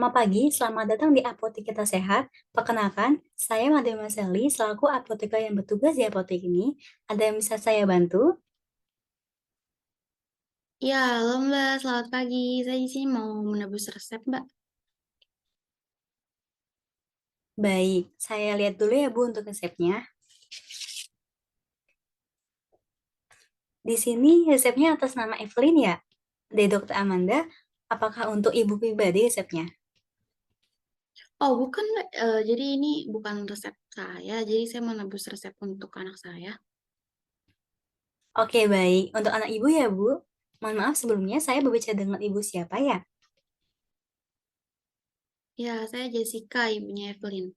Selamat pagi, selamat datang di Apotek Kita Sehat. Perkenalkan, saya Madam Maseli, selaku apoteker yang bertugas di apotek ini. Ada yang bisa saya bantu? Ya, halo Mbak, selamat pagi. Saya di sini mau menebus resep, Mbak. Baik, saya lihat dulu ya Bu untuk resepnya. Di sini resepnya atas nama Evelyn ya, dari Dokter Amanda. Apakah untuk ibu pribadi resepnya? Oh, bukan, Mbak. Jadi ini bukan resep saya, jadi saya menebus resep untuk anak saya. Oke, baik. Untuk anak ibu ya Bu. Mohon maaf sebelumnya saya berbicara dengan ibu siapa ya? Ya, saya Jessica, ibunya Evelyn.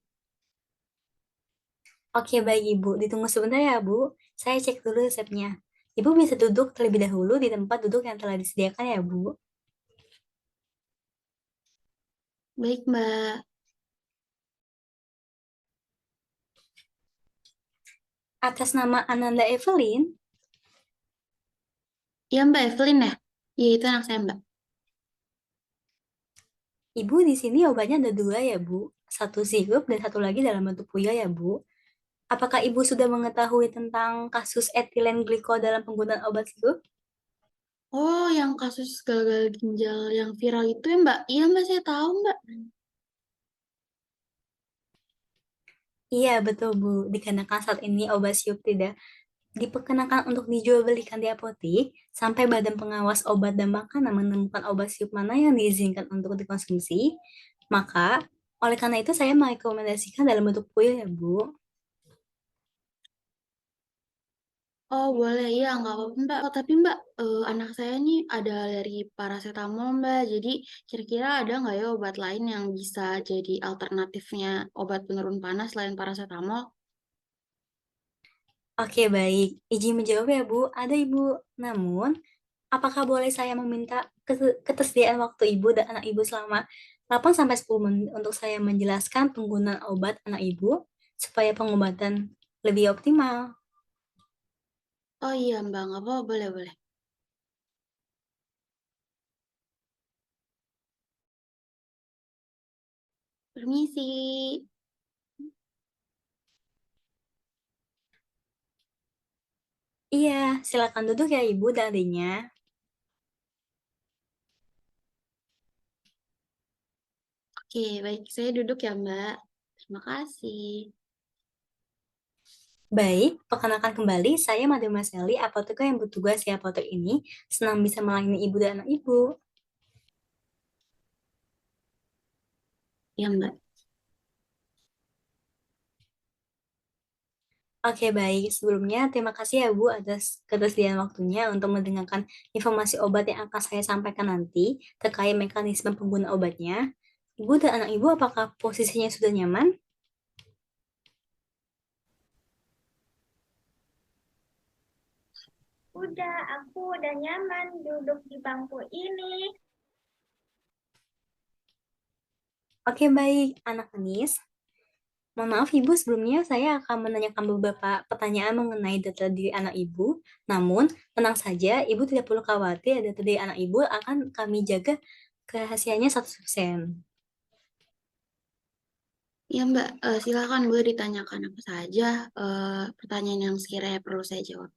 Oke, baik Ibu. Ditunggu sebentar ya, Bu. Saya cek dulu resepnya. Ibu bisa duduk terlebih dahulu di tempat duduk yang telah disediakan ya, Bu. Baik, Mbak. Atas nama Ananda Evelyn, Ya, Mbak Evelyn ya? Ya, itu anak saya, Mbak. Ibu di sini obatnya ada dua ya, Bu. Satu sirup dan satu lagi dalam bentuk puyel ya, Bu. Apakah Ibu sudah mengetahui tentang kasus etilen glikol dalam penggunaan obat sirup? Oh, yang kasus gagal ginjal yang viral itu ya, Mbak? Iya, Mbak, saya tahu, Mbak. Iya, betul, Bu. Dikarenakan saat ini obat sirup tidak diperkenakan untuk dijual belikan di apotek, sampai Badan Pengawas Obat dan Makanan menemukan obat sirup mana yang diizinkan untuk dikonsumsi, maka oleh karena itu saya merekomendasikan dalam bentuk pil ya Bu. Oh, boleh. Iya, nggak apa-apa, Mbak. Oh, tapi, Mbak, anak saya nih ada dari paracetamol, Mbak. Jadi, kira-kira ada nggak ya obat lain yang bisa jadi alternatifnya obat penurun panas selain paracetamol? Oke baik, izin menjawab ya Bu. Ada Ibu. Namun, apakah boleh saya meminta ketersediaan waktu Ibu dan anak Ibu selama 8 sampai 10 menit untuk saya menjelaskan penggunaan obat anak Ibu supaya pengobatan lebih optimal? Oh iya, Mbak. Nggak apa-apa. Boleh, boleh. Permisi. Iya, silakan duduk ya Ibu dan adiknya. Oke, baik. Saya duduk ya, Mbak. Terima kasih. Baik, perkenalkan kembali, saya Madam Maseli, apoteker yang bertugas di apotek ini. Senang bisa melayani ibu dan anak ibu. Ya, Mbak. Oke, baik. Sebelumnya, terima kasih ya Bu atas ketersediaan waktunya untuk mendengarkan informasi obat yang akan saya sampaikan nanti terkait mekanisme pengguna obatnya. Ibu dan anak ibu, apakah posisinya sudah nyaman? Aku udah nyaman duduk di bangku ini. Oke, baik. Anak Anis. Mohon maaf Ibu, sebelumnya saya akan menanyakan beberapa pertanyaan mengenai data diri anak Ibu. Namun, tenang saja, Ibu tidak perlu khawatir, data diri anak Ibu akan kami jaga kerahasiaannya 100%. Ya, Mbak. Silakan boleh ditanyakan apa saja pertanyaan yang sekiranya perlu saya jawab.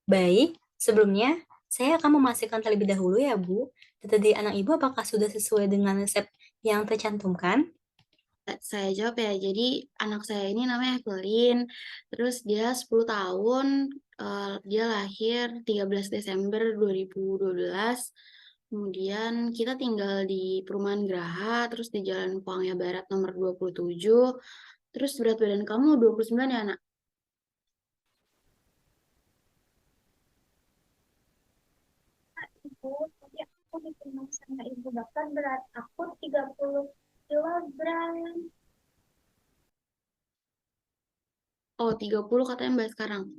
Baik, sebelumnya saya akan memastikan terlebih dahulu ya Bu, data diri anak Ibu apakah sudah sesuai dengan resep yang tercantumkan? Saya jawab ya. Jadi anak saya ini namanya Evelyn. Terus dia 10 tahun. Dia lahir 13 Desember 2012. Kemudian kita tinggal di Perumahan Graha, terus di Jalan Puangnya Barat nomor 27. Terus berat badan kamu 29 ya, anak? Ibu, tadi aku ditemui sama ibu dokter berat aku 30 kilogram. Oh, 30 katanya Mbak sekarang.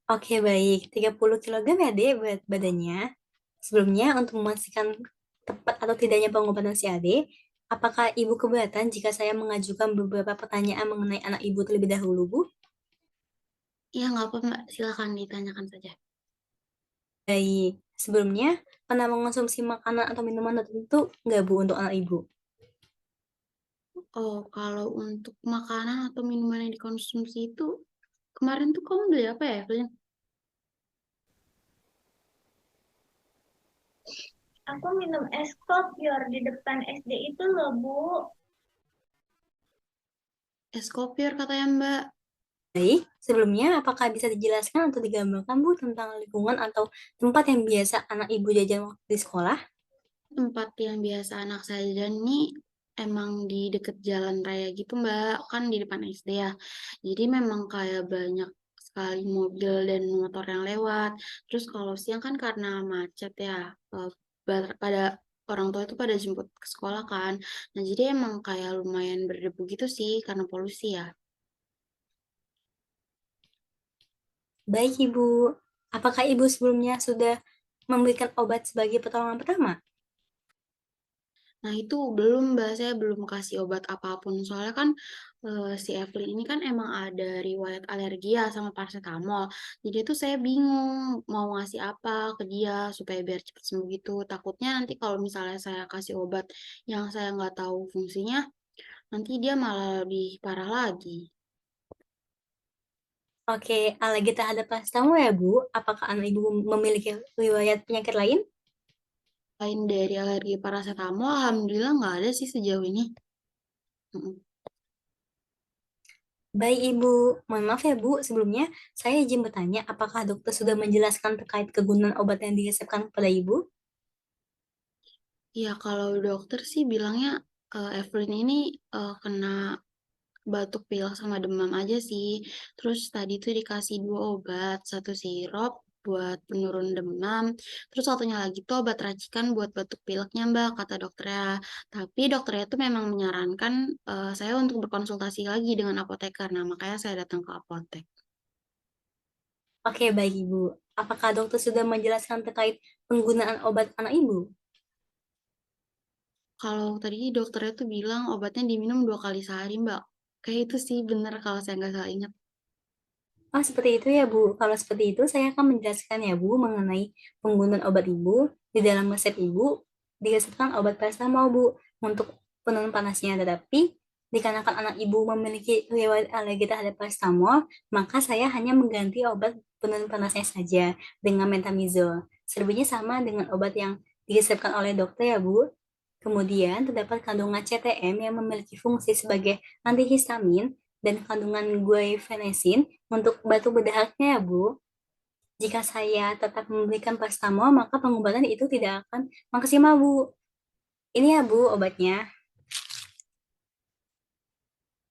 Oke baik, 30 kilogram ya Dek berat badannya. Sebelumnya untuk memastikan tepat atau tidaknya pengobatan si Ade, apakah Ibu keberatan jika saya mengajukan beberapa pertanyaan mengenai anak Ibu terlebih dahulu Bu? Iya, nggak apa Mbak. Silakan ditanyakan saja. Baik, sebelumnya pernah mengonsumsi makanan atau minuman tertentu nggak Bu untuk anak Ibu? Oh, kalau untuk makanan atau minuman yang dikonsumsi itu, kemarin tuh kamu beli apa ya, Evelyn? Aku minum es kopior di depan SD itu loh, Bu. Es kopior katanya Mbak. Baik, sebelumnya apakah bisa dijelaskan atau digambarkan Bu tentang lingkungan atau tempat yang biasa anak Ibu jajan waktu di sekolah? Tempat yang biasa anak saya jajan nih emang di deket jalan raya gitu Mbak, kan di depan SD ya. Jadi memang kayak banyak sekali mobil dan motor yang lewat. Terus kalau siang kan karena macet ya, pada orang tua itu pada jemput ke sekolah kan. Nah jadi emang kayak lumayan berdebu gitu sih karena polusi ya. Baik Ibu, apakah Ibu sebelumnya sudah memberikan obat sebagai pertolongan pertama? Nah, itu belum, Mbak. Saya belum kasih obat apapun. Soalnya kan si Evelyn ini kan emang ada riwayat alergi ya sama paracetamol. Jadi itu saya bingung mau ngasih apa ke dia supaya biar cepat sembuh gitu. Takutnya nanti kalau misalnya saya kasih obat yang saya nggak tahu fungsinya, nanti dia malah lebih parah lagi. Oke, alergi terhadap paracetamol ya Bu, apakah anak Ibu memiliki riwayat penyakit lain? Lain dari alergi paracetamol, alhamdulillah nggak ada sih sejauh ini. Mm-mm. Baik Ibu, mohon maaf ya Bu, sebelumnya saya izin bertanya apakah dokter sudah menjelaskan terkait kegunaan obat yang diresepkan kepada Ibu? Ya, kalau dokter sih bilangnya Evelyn ini kena batuk pilek sama demam aja sih. Terus tadi tuh dikasih 2 obat, satu sirup buat penurun demam, terus satunya lagi tuh obat racikan buat batuk pileknya Mbak, kata dokternya. Tapi dokternya tuh memang menyarankan saya untuk berkonsultasi lagi dengan apoteker. Nah, makanya saya datang ke apotek. Oke, baik Ibu. Apakah dokter sudah menjelaskan terkait penggunaan obat anak Ibu? Kalau tadi dokternya tuh bilang obatnya diminum 2 kali sehari Mbak. Kayak itu sih bener kalau saya nggak salah ingat. Oh, seperti itu ya, Bu. Kalau seperti itu, saya akan menjelaskan ya, Bu, mengenai penggunaan obat Ibu. Di dalam resep Ibu, diresepkan obat paracetamol, Bu, untuk penurun panasnya. Tetapi, dikarenakan anak Ibu memiliki riwayat alergi terhadap paracetamol, maka saya hanya mengganti obat penurun panasnya saja dengan metamizol. Selebihnya sama dengan obat yang diresepkan oleh dokter ya, Bu. Kemudian, terdapat kandungan CTM yang memiliki fungsi sebagai antihistamin dan kandungan guaifenesin untuk batu bedahaknya ya Bu. Jika saya tetap memberikan paracetamol, maka pengobatan itu tidak akan maksimal Bu. Ini ya Bu obatnya.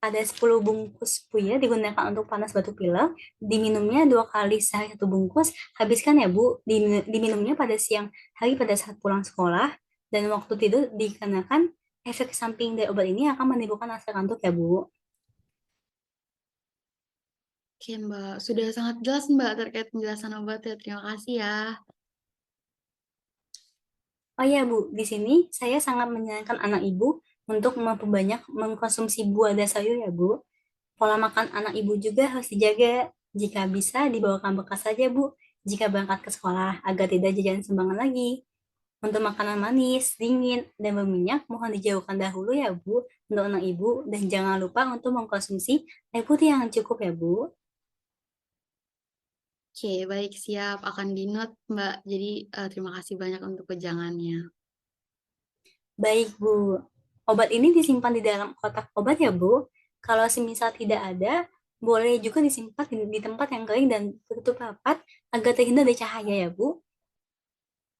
Ada 10 bungkus Bu ya digunakan untuk panas batu pilek. Diminumnya 2 kali sehari 1 bungkus. Habiskan ya Bu. Diminumnya pada siang hari pada saat pulang sekolah. Dan waktu tidur dikarenakan efek samping dari obat ini akan menimbulkan rasa kantuk ya Bu. Oke Mbak, sudah sangat jelas Mbak terkait penjelasan obatnya. Terima kasih ya. Oh iya Bu, di sini saya sangat menyarankan anak Ibu untuk memperbanyak mengkonsumsi buah dan sayur ya Bu. Pola makan anak Ibu juga harus dijaga. Jika bisa dibawakan bekas saja Bu, jika berangkat ke sekolah agar tidak jajan sembarangan lagi. Untuk makanan manis, dingin, dan berminyak mohon dijauhkan dahulu ya Bu untuk anak Ibu dan jangan lupa untuk mengkonsumsi air putih yang cukup ya Bu. Oke, baik siap. Akan di-note Mbak. Jadi terima kasih banyak untuk wejangannya. Baik, Bu. Obat ini disimpan di dalam kotak obat ya, Bu. Kalau semisal tidak ada, boleh juga disimpan di tempat yang kering dan tertutup rapat agar terhindar dari cahaya ya, Bu.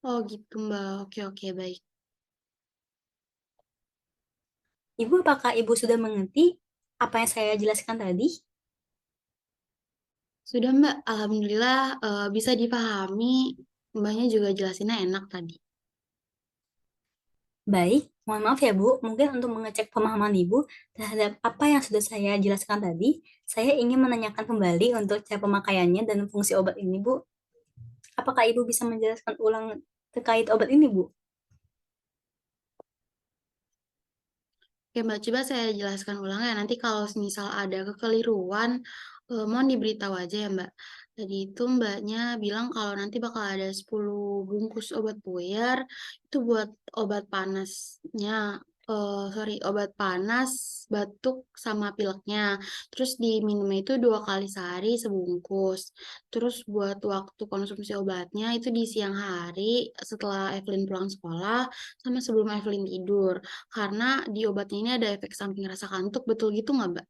Oh gitu Mbak. Oke, oke, baik. Ibu, apakah Ibu sudah mengerti apa yang saya jelaskan tadi? Sudah Mbak, Alhamdulillah bisa dipahami. Mbaknya juga jelasinnya enak tadi. Baik, mohon maaf ya, Bu. Mungkin untuk mengecek pemahaman Ibu terhadap apa yang sudah saya jelaskan tadi, saya ingin menanyakan kembali untuk cara pemakaiannya dan fungsi obat ini, Bu. Apakah Ibu bisa menjelaskan ulang terkait obat ini, Bu? Oke Mbak, coba saya jelaskan ulang ya. Nanti kalau misal ada kekeliruan Mohon diberitahu aja ya Mbak. Tadi itu Mbaknya bilang kalau nanti bakal ada 10 bungkus obat puyer, itu buat obat panasnya, sorry, obat panas, batuk, sama pileknya. Terus diminumnya itu 2 kali sehari sebungkus. Terus buat waktu konsumsi obatnya itu di siang hari setelah Evelyn pulang sekolah sama sebelum Evelyn tidur. Karena di obatnya ini ada efek samping rasa kantuk, betul gitu nggak Mbak?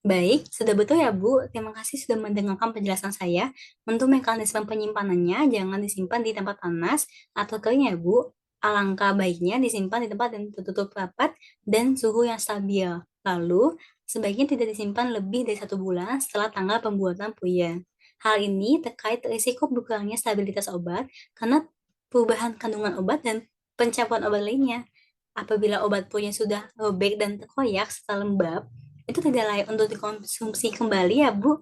Baik, sudah betul ya Bu. Terima kasih sudah mendengarkan penjelasan saya. Untuk mekanisme penyimpanannya, jangan disimpan di tempat panas atau kering ya Bu. Alangkah baiknya disimpan di tempat yang tertutup rapat dan suhu yang stabil. Lalu, sebaiknya tidak disimpan lebih dari 1 bulan setelah tanggal pembuatan puya. Hal ini terkait risiko berkurangnya stabilitas obat karena perubahan kandungan obat dan pencampuran obat lainnya. Apabila obat puya sudah robek dan terkoyak serta lembab, itu tidak layak untuk dikonsumsi kembali ya, Bu.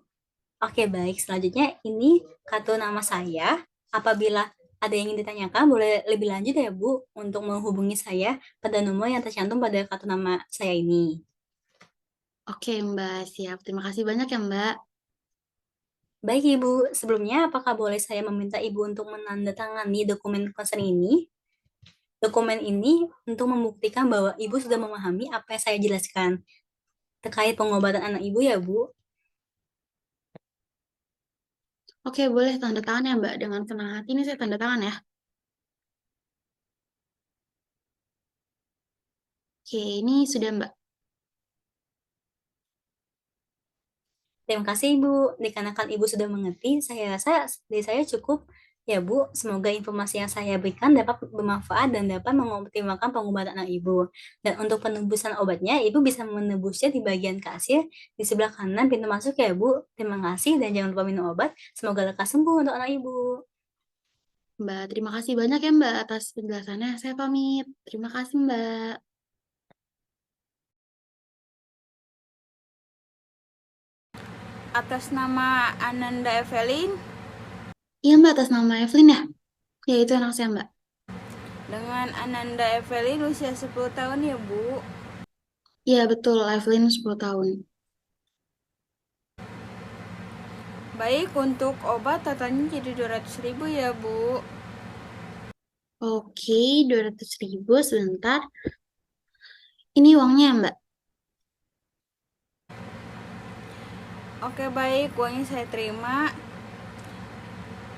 Oke, baik. Selanjutnya ini kartu nama saya. Apabila ada yang ingin ditanyakan, boleh lebih lanjut ya, Bu, untuk menghubungi saya pada nomor yang tercantum pada kartu nama saya ini. Oke Mbak, siap. Terima kasih banyak ya Mbak. Baik, Ibu. Sebelumnya, apakah boleh saya meminta Ibu untuk menandatangani dokumen konsen ini? Dokumen ini untuk membuktikan bahwa Ibu sudah memahami apa yang saya jelaskan terkait pengobatan anak Ibu ya, Bu. Oke, boleh tanda tangan ya Mbak. Dengan senang hati ini saya tanda tangan ya. Oke, ini sudah Mbak. Terima kasih Ibu. Dikarenakan Ibu sudah mengerti, saya rasa dari saya cukup ya Bu. Semoga informasi yang saya berikan dapat bermanfaat dan dapat mengoptimalkan pengobatan anak Ibu. Dan untuk penebusan obatnya, Ibu bisa menebusnya di bagian kasir di sebelah kanan pintu masuk ya Bu. Terima kasih dan jangan lupa minum obat. Semoga lekas sembuh untuk anak Ibu. Mbak, terima kasih banyak ya Mbak atas penjelasannya. Saya pamit. Terima kasih Mbak. Atas nama Ananda Evelyn Iya Mbak, atas nama Evelyn ya? Ya, itu anak saya Mbak. dengan Ananda Evelyn usia 10 tahun ya Bu. Iya betul, Evelyn 10 tahun. Baik, untuk obat totalnya jadi 200.000 ya Bu. Oke, 200.000 sebentar. Ini uangnya ya Mbak. Oke baik, uangnya saya terima.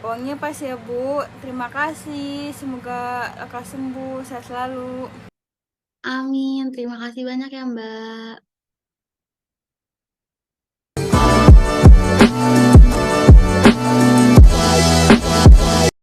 Uangnya pas ya Bu. Terima kasih. Semoga lekas sembuh. Sehat selalu. Amin, terima kasih banyak ya Mbak.